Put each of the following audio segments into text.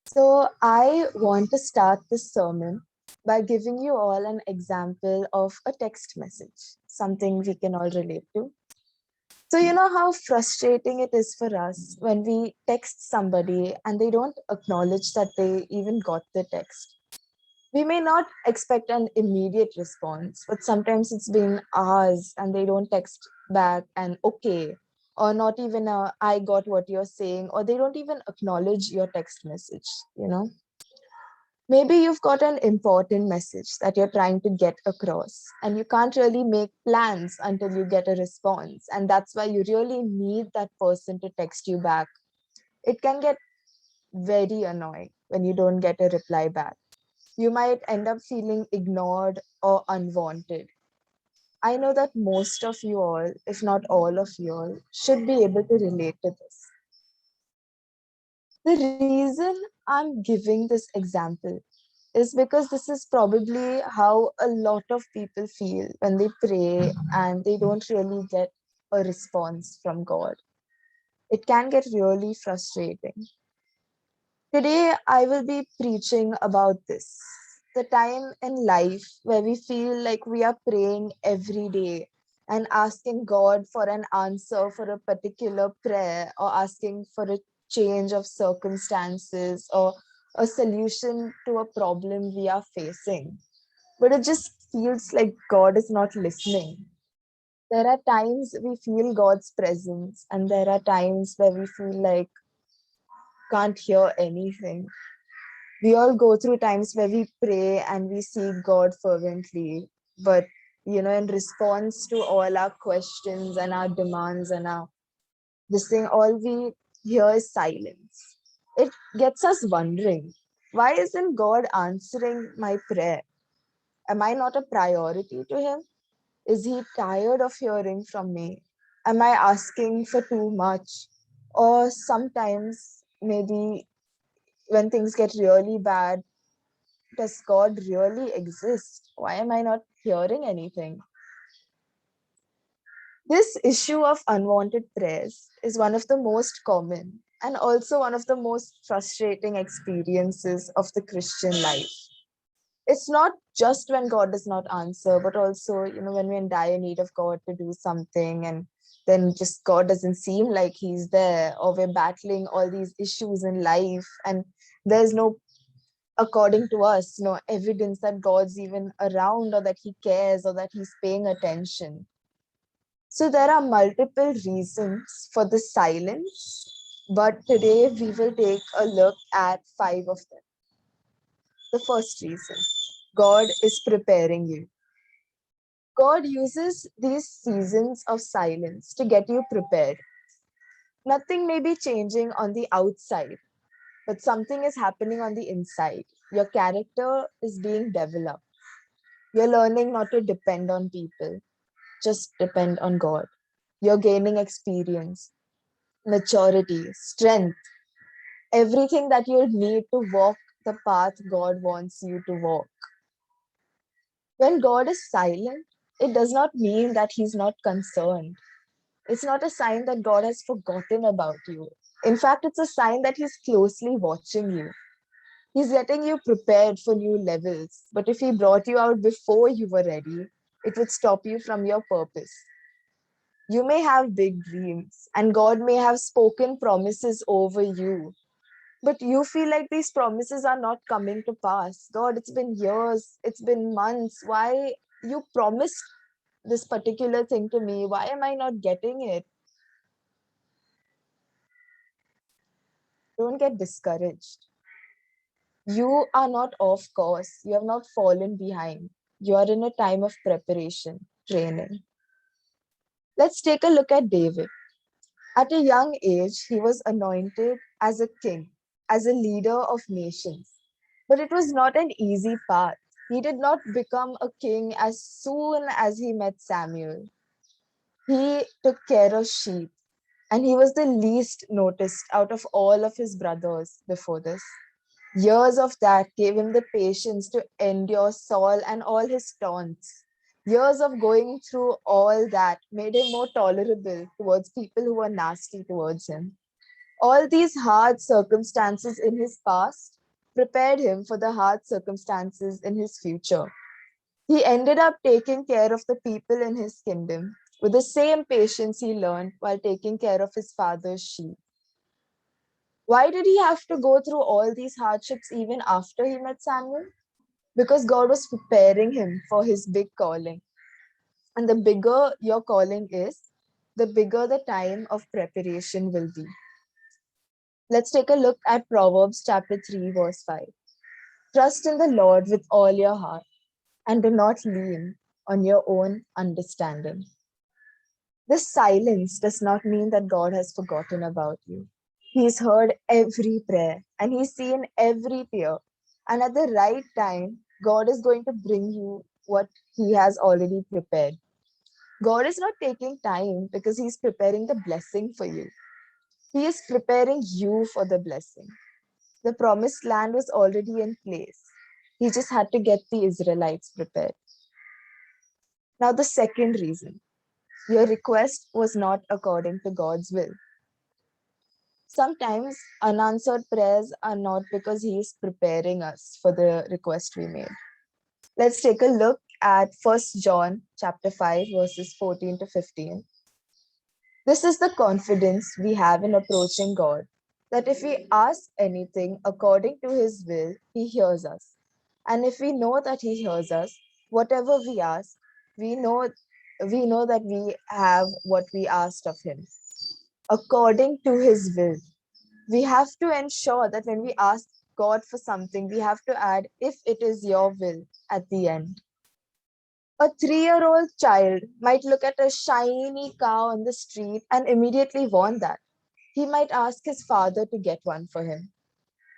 So, I want to start this sermon by giving you all an example of a text message, something we can all relate to. So, you know how frustrating it is for us when we text somebody and they don't acknowledge that they even got the text. We may not expect an immediate response, but sometimes it's been hours and they don't text back and okay, or not even a I got what you're saying, or they don't even acknowledge your text message. Maybe you've got an important message that you're trying to get across, and you can't really make plans until you get a response. And that's why you really need that person to text you back. It can get very annoying when you don't get a reply back. You might end up feeling ignored or unwanted. I know that most of you all, if not all of you all, should be able to relate to this. The reason I'm giving this example is because this is probably how a lot of people feel when they pray and they don't really get a response from God. It can get really frustrating. Today, I will be preaching about this, the time in life where we feel like we are praying every day and asking God for an answer for a particular prayer, or asking for a change of circumstances or a solution to a problem we are facing. But it just feels like God is not listening. There are times we feel God's presence, and there are times where we feel like can't hear anything. We all go through times where we pray and we seek God fervently, but in response to all our questions and our demands and our this thing, all we hear is silence. It gets us wondering, why isn't God answering my prayer? Am I not a priority to Him? Is He tired of hearing from me? Am I asking for too much? Or sometimes, maybe when things get really bad, does God really exist? Why am I not hearing anything? This issue of unwanted prayers is one of the most common and also one of the most frustrating experiences of the Christian life. It's not just when God does not answer, but also, when we're in dire need of God to do something, and then just God doesn't seem like He's there, or we're battling all these issues in life and there's no, according to us, no evidence that God's even around, or that He cares, or that He's paying attention. So there are multiple reasons for the silence, but today we will take a look at five of them. The first reason: God is preparing you. God uses these seasons of silence to get you prepared. Nothing may be changing on the outside, but something is happening on the inside. Your character is being developed. You're learning not to depend on people, just depend on God. You're gaining experience, maturity, strength, everything that you need to walk the path God wants you to walk. When God is silent, it does not mean that He's not concerned. It's not a sign that God has forgotten about you. In fact, it's a sign that He's closely watching you. He's getting you prepared for new levels. But if He brought you out before you were ready, it would stop you from your purpose. You may have big dreams, and God may have spoken promises over you, but you feel like these promises are not coming to pass. God, it's been years, it's been months. Why you promised this particular thing to me? Why am I not getting it? Don't get discouraged. You are not off course. You have not fallen behind. You are in a time of preparation, training. Let's take a look at David. At a young age, he was anointed as a king, as a leader of nations. But it was not an easy path. He did not become a king as soon as he met Samuel. He took care of sheep, and he was the least noticed out of all of his brothers before this. Years of that gave him the patience to endure Saul and all his taunts. Years of going through all that made him more tolerable towards people who were nasty towards him. All these hard circumstances in his past prepared him for the hard circumstances in his future. He ended up taking care of the people in his kingdom with the same patience he learned while taking care of his father's sheep. Why did he have to go through all these hardships even after he met Samuel? Because God was preparing him for his big calling. And the bigger your calling is, the bigger the time of preparation will be. Let's take a look at Proverbs chapter 3, verse 5. Trust in the Lord with all your heart and do not lean on your own understanding. This silence does not mean that God has forgotten about you. He's heard every prayer and he's seen every tear. And at the right time, God is going to bring you what he has already prepared. God is not taking time because he's preparing the blessing for you. He is preparing you for the blessing. The promised land was already in place. He just had to get the Israelites prepared. Now, the second reason, your request was not according to God's will. Sometimes unanswered prayers are not because he is preparing us for the request we made. Let's take a look at 1 John chapter 5 verses 14 to 15. This is the confidence we have in approaching God, that if we ask anything according to his will, he hears us. And if we know that he hears us, whatever we ask, we know that we have what we asked of him according to his will. We have to ensure that when we ask God for something, we have to add, if it is your will at the end. A 3-year-old child might look at a shiny car on the street and immediately want that. He might ask his father to get one for him.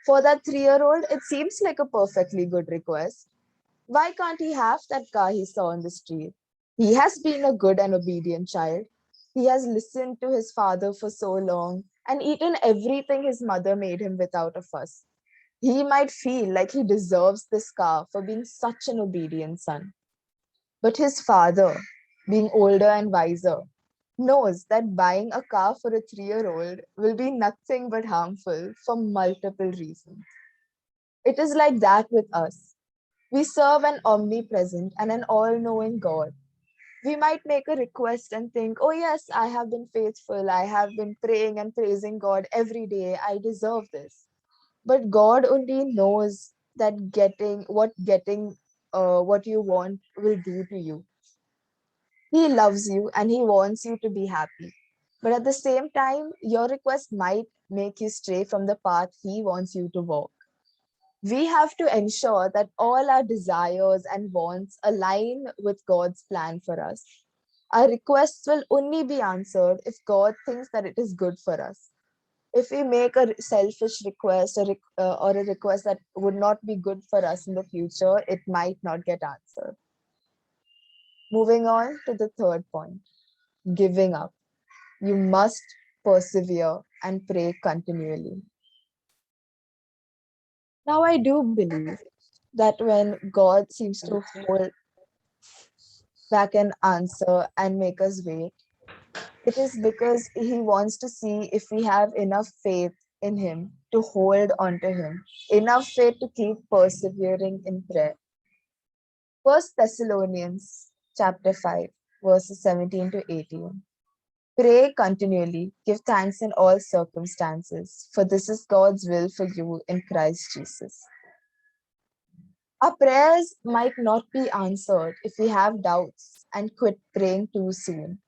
For that 3-year-old, it seems like a perfectly good request. Why can't he have that car he saw on the street? He has been a good and obedient child. He has listened to his father for so long and eaten everything his mother made him without a fuss. He might feel like he deserves this car for being such an obedient son. But his father, being older and wiser, knows that buying a car for a 3-year-old will be nothing but harmful for multiple reasons. It is like that with us. We serve an omnipresent and an all knowing God. We might make a request and think, oh, yes, I have been faithful. I have been praying and praising God every day. I deserve this. But God only knows that getting what you want will do to you. He loves you and he wants you to be happy. But at the same time, your request might make you stray from the path he wants you to walk. We have to ensure that all our desires and wants align with God's plan for us. Our requests will only be answered if God thinks that it is good for us. If we make a selfish request or a request that would not be good for us in the future, it might not get answered. Moving on to the third point, giving up. You must persevere and pray continually. Now, I do believe that when God seems to hold back an answer and make us wait, it is because he wants to see if we have enough faith in him to hold on to him, enough faith to keep persevering in prayer. First Thessalonians chapter 5, verses 17 to 18. Pray continually, give thanks in all circumstances, for this is God's will for you in Christ Jesus. Our prayers might not be answered if we have doubts and quit praying too soon.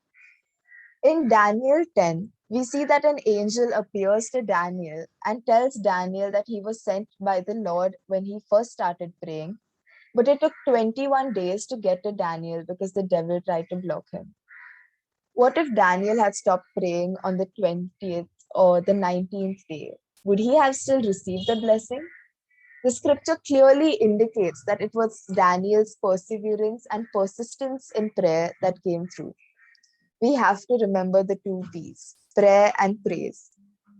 In Daniel 10, we see that an angel appears to Daniel and tells Daniel that he was sent by the Lord when he first started praying, but it took 21 days to get to Daniel because the devil tried to block him. What if Daniel had stopped praying on the 20th or the 19th day? Would he have still received the blessing? The scripture clearly indicates that it was Daniel's perseverance and persistence in prayer that came through. We have to remember the two P's, prayer and praise.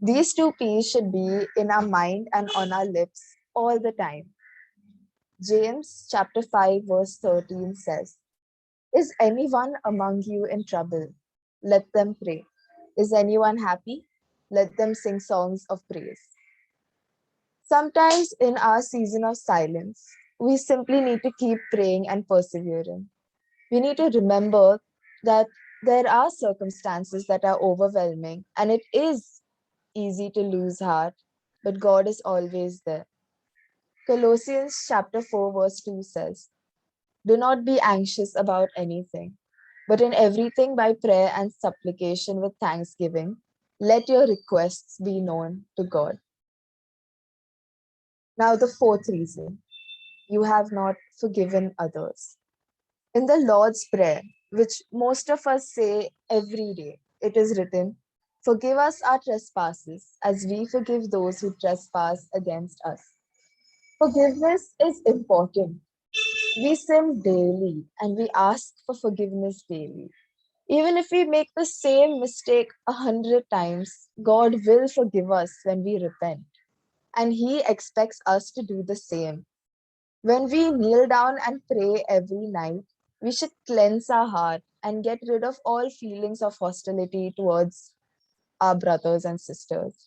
These two P's should be in our mind and on our lips all the time. James chapter 5 verse 13 says, is anyone among you in trouble? Let them pray. Is anyone happy? Let them sing songs of praise. Sometimes in our season of silence, we simply need to keep praying and persevering. We need to remember that there are circumstances that are overwhelming and it is easy to lose heart, but God is always there. Colossians chapter 4 verse 2 says, "Do not be anxious about anything, but in everything by prayer and supplication with thanksgiving, let your requests be known to God." Now the fourth reason, you have not forgiven others. In the Lord's Prayer, which most of us say every day, it is written, "Forgive us our trespasses as we forgive those who trespass against us." Forgiveness is important. We sin daily and we ask for forgiveness daily. Even if we make the same mistake 100 times, God will forgive us when we repent. And He expects us to do the same. When we kneel down and pray every night, we should cleanse our heart and get rid of all feelings of hostility towards our brothers and sisters.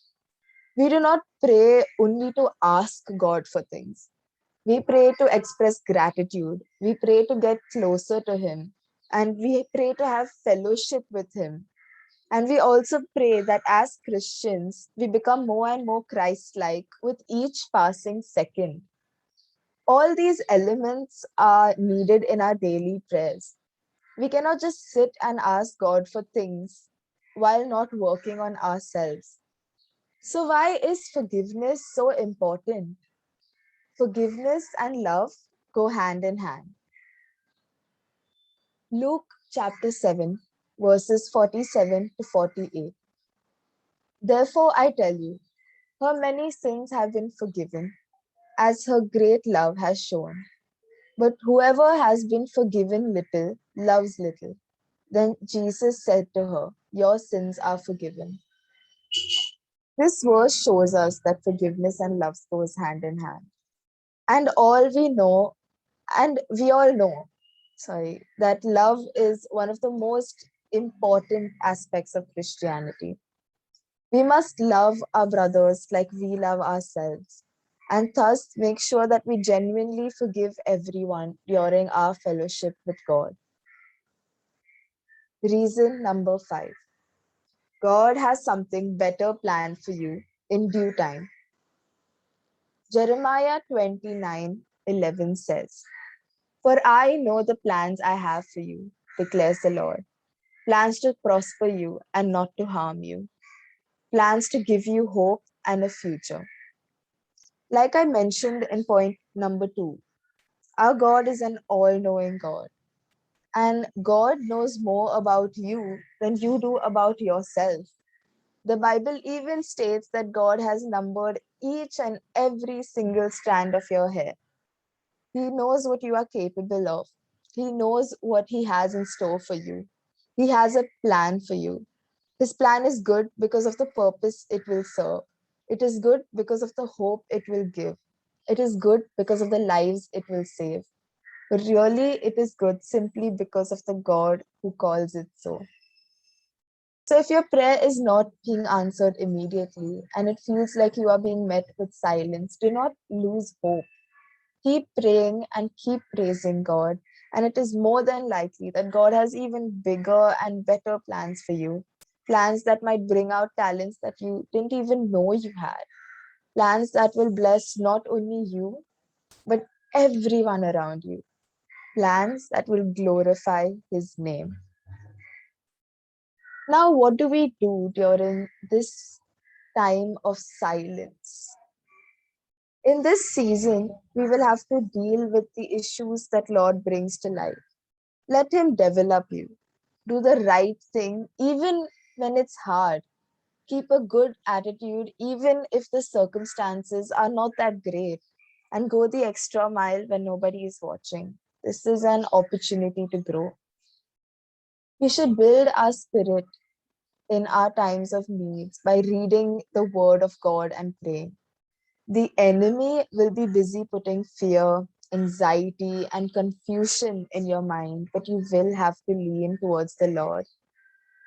We do not pray only to ask God for things. We pray to express gratitude. We pray to get closer to Him. And we pray to have fellowship with Him. And we also pray that as Christians, we become more and more Christ like with each passing second. All these elements are needed in our daily prayers. We cannot just sit and ask God for things while not working on ourselves. So, why is forgiveness so important? Forgiveness and love go hand in hand. Luke chapter 7, verses 47 to 48. Therefore, I tell you, her many sins have been forgiven, as her great love has shown. But whoever has been forgiven little loves little. Then Jesus said to her, "Your sins are forgiven." This verse shows us that forgiveness and love goes hand in hand. And we all know, that love is one of the most important aspects of Christianity. We must love our brothers like we love ourselves, and thus make sure that we genuinely forgive everyone during our fellowship with God. Reason number 5, God has something better planned for you in due time. Jeremiah 29:11 says, "For I know the plans I have for you, declares the Lord, plans to prosper you and not to harm you, plans to give you hope and a future." Like I mentioned in point number 2, our God is an all knowing God, and God knows more about you than you do about yourself. The Bible even states that God has numbered each and every single strand of your hair. He knows what you are capable of. He knows what He has in store for you. He has a plan for you. His plan is good because of the purpose it will serve. It is good because of the hope it will give. It is good because of the lives it will save. But really, it is good simply because of the God who calls it so. So, if your prayer is not being answered immediately and it feels like you are being met with silence, do not lose hope. Keep praying and keep praising God. And it is more than likely that God has even bigger and better plans for you. Plans that might bring out talents that you didn't even know you had. Plans that will bless not only you, but everyone around you. Plans that will glorify His name. Now, what do we do during this time of silence? In this season, we will have to deal with the issues that Lord brings to life. Let Him develop you. Do the right thing, even when it's hard. Keep a good attitude, even if the circumstances are not that great. And go the extra mile when nobody is watching. This is an opportunity to grow. We should build our spirit in our times of needs by reading the Word of God and praying. The enemy will be busy putting fear, anxiety, and confusion in your mind, but you will have to lean towards the Lord.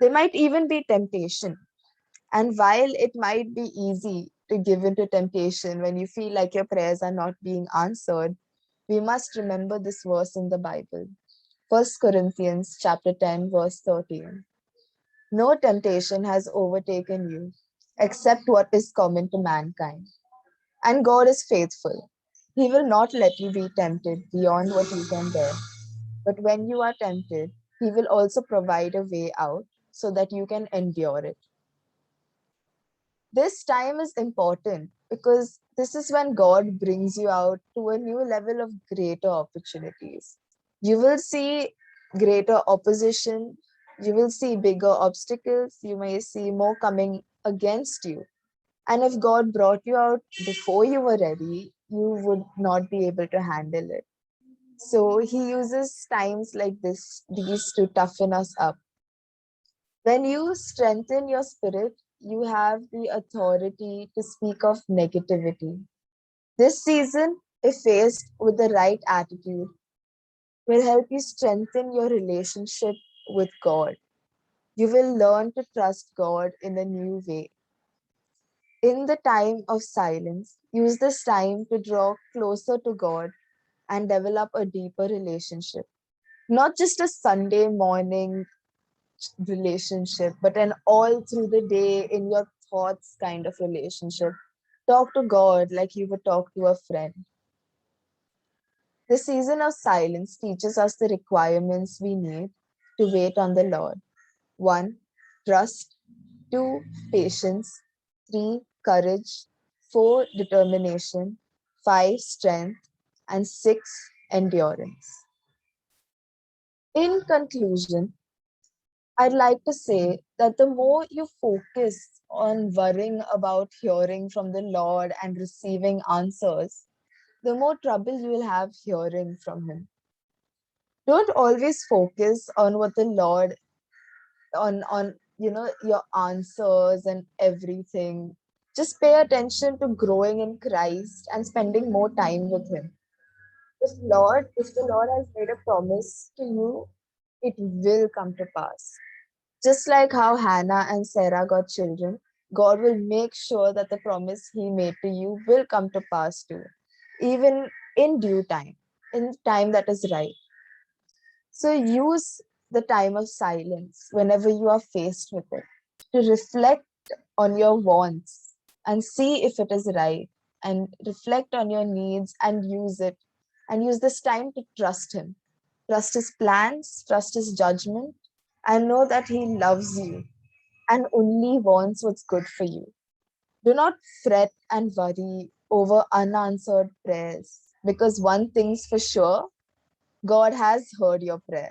There might even be temptation, And while it might be easy to give into temptation when you feel like your prayers are not being answered, we must remember this verse in the Bible. 1 Corinthians chapter 10, verse 13. No temptation has overtaken you except what is common to mankind. And God is faithful. He will not let you be tempted beyond what you can bear. But when you are tempted, He will also provide a way out so that you can endure it. This time is important because this is when God brings you out to a new level of greater opportunities. You will see greater opposition, you will see bigger obstacles, you may see more coming against you. And if God brought you out before you were ready, you would not be able to handle it. So He uses times like these to toughen us up. When you strengthen your spirit, you have the authority to speak of negativity. This season, if faced with the right attitude, will help you strengthen your relationship with God. You will learn to trust God in a new way. In the time of silence, use this time to draw closer to God and develop a deeper relationship. Not just a Sunday morning relationship, but an all through the day in your thoughts kind of relationship. Talk to God like you would talk to a friend. The season of silence teaches us the requirements we need to wait on the Lord. 1. Trust. 2. Patience. 3. Courage. 4. Determination. 5. Strength. And 6. Endurance. In conclusion, I'd like to say that the more you focus on worrying about hearing from the Lord and receiving answers, the more trouble you will have hearing from Him. Don't always focus on what the Lord on your answers and everything. Just pay attention to growing in Christ and spending more time with Him. If the Lord has made a promise to you, it will come to pass. Just like how Hannah and Sarah got children, God will make sure that the promise He made to you will come to pass too, even in due time, in time that is right. So use the time of silence whenever you are faced with it to reflect on your wants and see if it is right, and reflect on your needs and use it, and use this time to trust Him. Trust His plans, trust His judgment, and know that He loves you and only wants what's good for you. Do not fret and worry over unanswered prayers, because one thing's for sure, God has heard your prayer.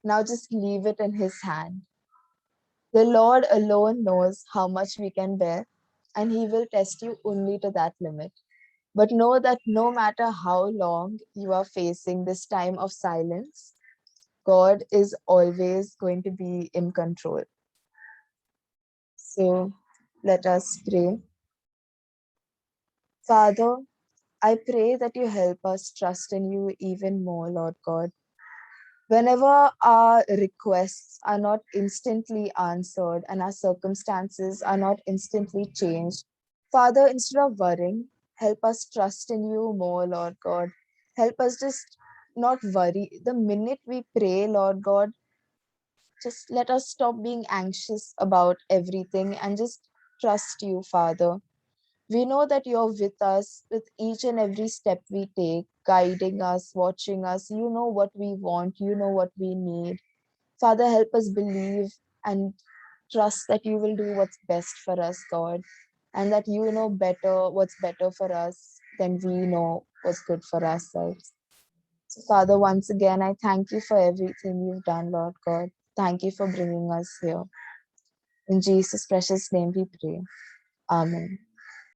Now just leave it in His hand. The Lord alone knows how much we can bear, and He will test you only to that limit. But know that no matter how long you are facing this time of silence, God is always going to be in control. So let us pray. Father, I pray that you help us trust in you even more, Lord God. Whenever our requests are not instantly answered and our circumstances are not instantly changed, Father, instead of worrying, help us trust in you more, Lord God. Help us just not worry. The minute we pray, Lord God, just let us stop being anxious about everything and just trust you, Father. We know that you're with us with each and every step we take, guiding us, watching us. You know what we want, you know what we need. Father, help us believe and trust that you will do what's best for us, God, and that you know better what's better for us than we know what's good for ourselves. So, Father, once again, I thank you for everything you've done, Lord God. Thank you for bringing us here. In Jesus' precious name we pray. Amen.